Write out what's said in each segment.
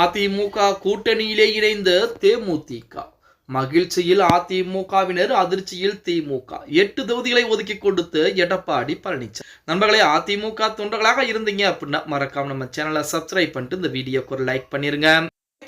அதிமுக கூட்டணியிலே இணைந்த தேமுதிக மகிழ்ச்சியில் அதிமுகவினர், அதிர்ச்சியில் திமுக. 8 தொகுதிகளை ஒதுக்கி கொடுத்து எடப்பாடி பழனிசாமி. நண்பர்களே, அதிமுக தொண்டர்களாக இருந்தீங்க அப்படின்னா மறக்காம நம்ம சேனலை சப்ஸ்கிரைப் பண்ணிட்டு இந்த வீடியோக்கு ஒரு லைக் பண்ணிருங்க.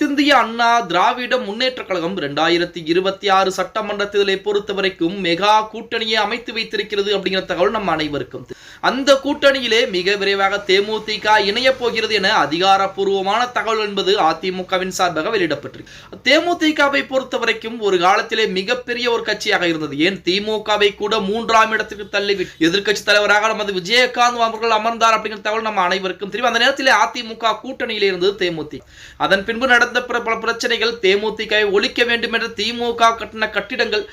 இந்திய அண்ணா திராவிட முன்னேற்ற கழகம் 2026 சட்டமன்ற தேர்தலை பொறுத்த வரைக்கும் மெகா கூட்டணியை அமைத்து வைத்திருக்கிறது அப்படிங்கிற தகவல் நம்ம அனைவருக்கும். அந்த கூட்டணியிலே மிக விரைவாக தேமுதிக இணைய போகிறது என அதிகாரப்பூர்வமான தகவல் என்பது அதிமுகவின் சார்பாக வெளியிடப்பட்டிருக்கு. தேமுதிகவை பொறுத்த வரைக்கும் ஒரு காலத்திலே மிகப்பெரிய ஒரு கட்சியாக இருந்தது. ஏன் திமுகவை கூட 3ஆம் இடத்துக்கு தள்ளி எதிர்கட்சி தலைவராக நமது விஜயகாந்த் அவர்கள் அமர்ந்தார் அப்படிங்கிற தகவல் நம்ம அனைவருக்கும் தெரியும். அந்த நேரத்திலே அதிமுக கூட்டணியிலே இருந்தது தேமுதிக. அதன் பின்பு நடந்த பல பிரச்சனைகள், தேமுதிகவை ஒழிக்க வேண்டும் என்ற திமுக கட்டின கட்டிடங்கள்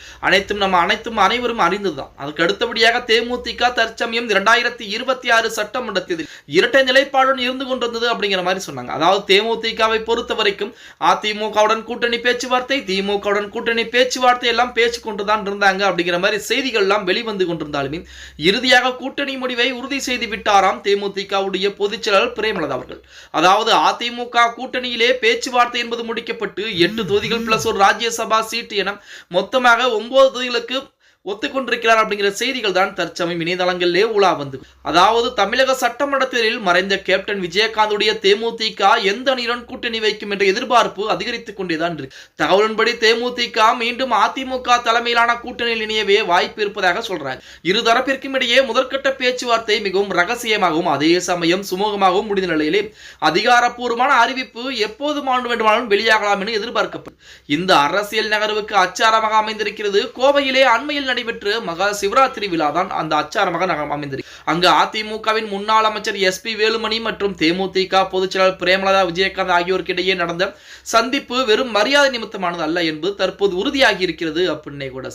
அனைவரும் அறிந்ததுதான். அதுக்கு அடுத்தபடியாக தேமுதிக தற்சமயம் 2026 சட்டமன்ற தேர்தலில் இரட்டை நிலைப்பாடுடன் இருந்து கொண்டிருந்தது அப்படிங்கிற மாதிரி சொன்னாங்க. அதாவது தேமுதிகவை பொறுத்த வரைக்கும் அதிமுகவுடன் கூட்டணி பேச்சுவார்த்தை, திமுகவுடன் கூட்டணி பேச்சுவார்த்தை எல்லாம் பேச்சு கொண்டுதான் இருந்தாங்க அப்படிங்கிற மாதிரி செய்திகள் எல்லாம் வெளிவந்து கொண்டிருந்தாலுமே இறுதியாக கூட்டணி முடிவை உறுதி செய்து விட்டாராம் தேமுதிகவுடைய பொதுச் செயலாளர் பிரேமலதா அவர்கள். அதாவது அதிமுக கூட்டணியிலே பேச்சுவார்த்தை என்பது முடிக்கப்பட்டு 8 தொகுதிகள் பிளஸ் ஒரு ராஜ்யசபா சீட் என மொத்தமாக 9 தொகுதிகளுக்கு ஒத்துக்கொண்டிருக்கிறார் அப்படிங்கிற செய்திகள் தான் தற்சமயம் இணையதளங்களிலே உலா வந்து. அதாவது தமிழக சட்டமன்ற தேர்தலில் மறைந்த கேப்டன் விஜயகாந்துடைய தேமுதிக எந்த அணியுடன் கூட்டணி வைக்கும் என்ற எதிர்பார்ப்பு அதிகரித்துக் கொண்டேதான் இருக்கு. தகவலின்படி தேமுதிக மீண்டும் அதிமுக தலைமையிலான கூட்டணியில் இணையவே வாய்ப்பு இருப்பதாக சொல்றாங்க. இரு தரப்பிற்கும் இடையே முதற்கட்ட பேச்சுவார்த்தை மிகவும் ரகசியமாகவும் அதே சமயம் சுமூகமாகவும் முடிந்த நிலையிலே அதிகாரப்பூர்வமான அறிவிப்பு எப்போது வேண்டுமானாலும் வெளியாகலாம் என எதிர்பார்க்கப்படும். இந்த அரசியல் நகர்வுக்கு அச்சாரமாக அமைந்திருக்கிறது கோவையிலே அண்மையில் நடைபெற்ற மகா சிவராத்திரி விழா தான் அந்த அச்சாரமாக அமைந்திருக்கு. அங்கு அதிமுகவின் முன்னாள் அமைச்சர் SP வேலுமணி மற்றும் தேமுதிக பொதுச் செயலாளர் பிரேமலதா விஜயகாந்த் ஆகியோருக்கு இடையே நடந்த சந்திப்பு வெறும் மரியாதை நிமித்தமானது அல்ல என்பது தற்போது உறுதியாகி இருக்கிறது அப்படின்னே கூட.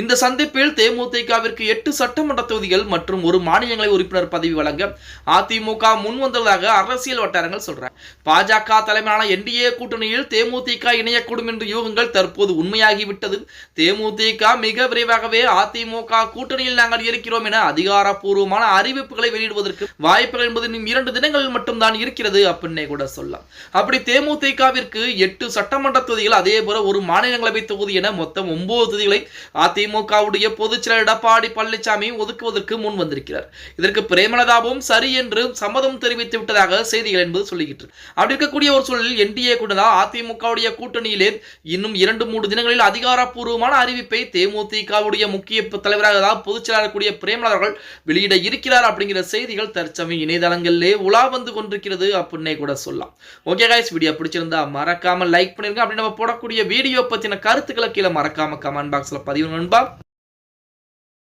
இந்த சந்திப்பில் தேமுதிகவிற்கு 8 சட்டமன்ற தொகுதிகள் மற்றும் ஒரு மாநிலங்களவை உறுப்பினர் பதவி வழங்க அதிமுக முன் வந்ததாக அரசியல் வட்டாரங்கள் சொல்றாங்க. பாஜக தலைமையிலான NDA கூட்டணியில் தேமுதிக இணையக்கூடும் என்ற யூகங்கள் தற்போது உண்மையாகிவிட்டது. தேமுதிக மிக விரைவாகவே அதிமுக கூட்டணியில் நாங்கள் இருக்கிறோம் என அதிகாரப்பூர்வமான அறிவிப்புகளை வெளியிடுவதற்கு வாய்ப்புகள் என்பது இன்னும் 2 தினங்களில் மட்டும்தான் இருக்கிறது அப்படின்னே கூட சொல்லலாம். அப்படி தேமுதிகவிற்கு 8 சட்டமன்ற தொகுதிகள், அதே போல ஒரு மாநிலங்களவை தொகுதி என மொத்தம் 9 தொகுதிகளை அதிமுகவுடைய பொதுச் செயலாளர் எடப்பாடி பழனிசாமி ஒதுக்குவதற்கு முன் வந்திருக்கிறார். இதற்கு பிரேமலதாவும் சரி என்று சம்மதம் தெரிவித்து விட்டதாக செய்திகள் என்பது சொல்லிக்கிட்டு. அப்படி இருக்கக்கூடிய ஒரு சூழலில் NDA கூட அதிமுகவுடைய கூட்டணியிலே இன்னும் 2-3 தினங்களில் அதிகாரப்பூர்வமான அறிவிப்பை தேமுதிகவுடைய முக்கிய தலைவராக, அதாவது பொதுச் செயலாளர் கூடிய பிரேமலதா அவர்கள் வெளியிட இருக்கிறார் அப்படிங்கிற செய்திகள் தற்சமயம் இணையதளங்களிலே உலா வந்து கொண்டிருக்கிறது அப்படின்னே கூட சொல்லலாம். ஓகே गाइस, வீடியோ பிடிச்சிருந்தா மறக்காம லைக் பண்ணிருங்க. அப்படி நம்ம போடக்கூடிய வீடியோ பத்தின கருத்துக்களை கீழே மறக்காம கமெண்ட் பாக்ஸ்ல பதிவு நண்பா.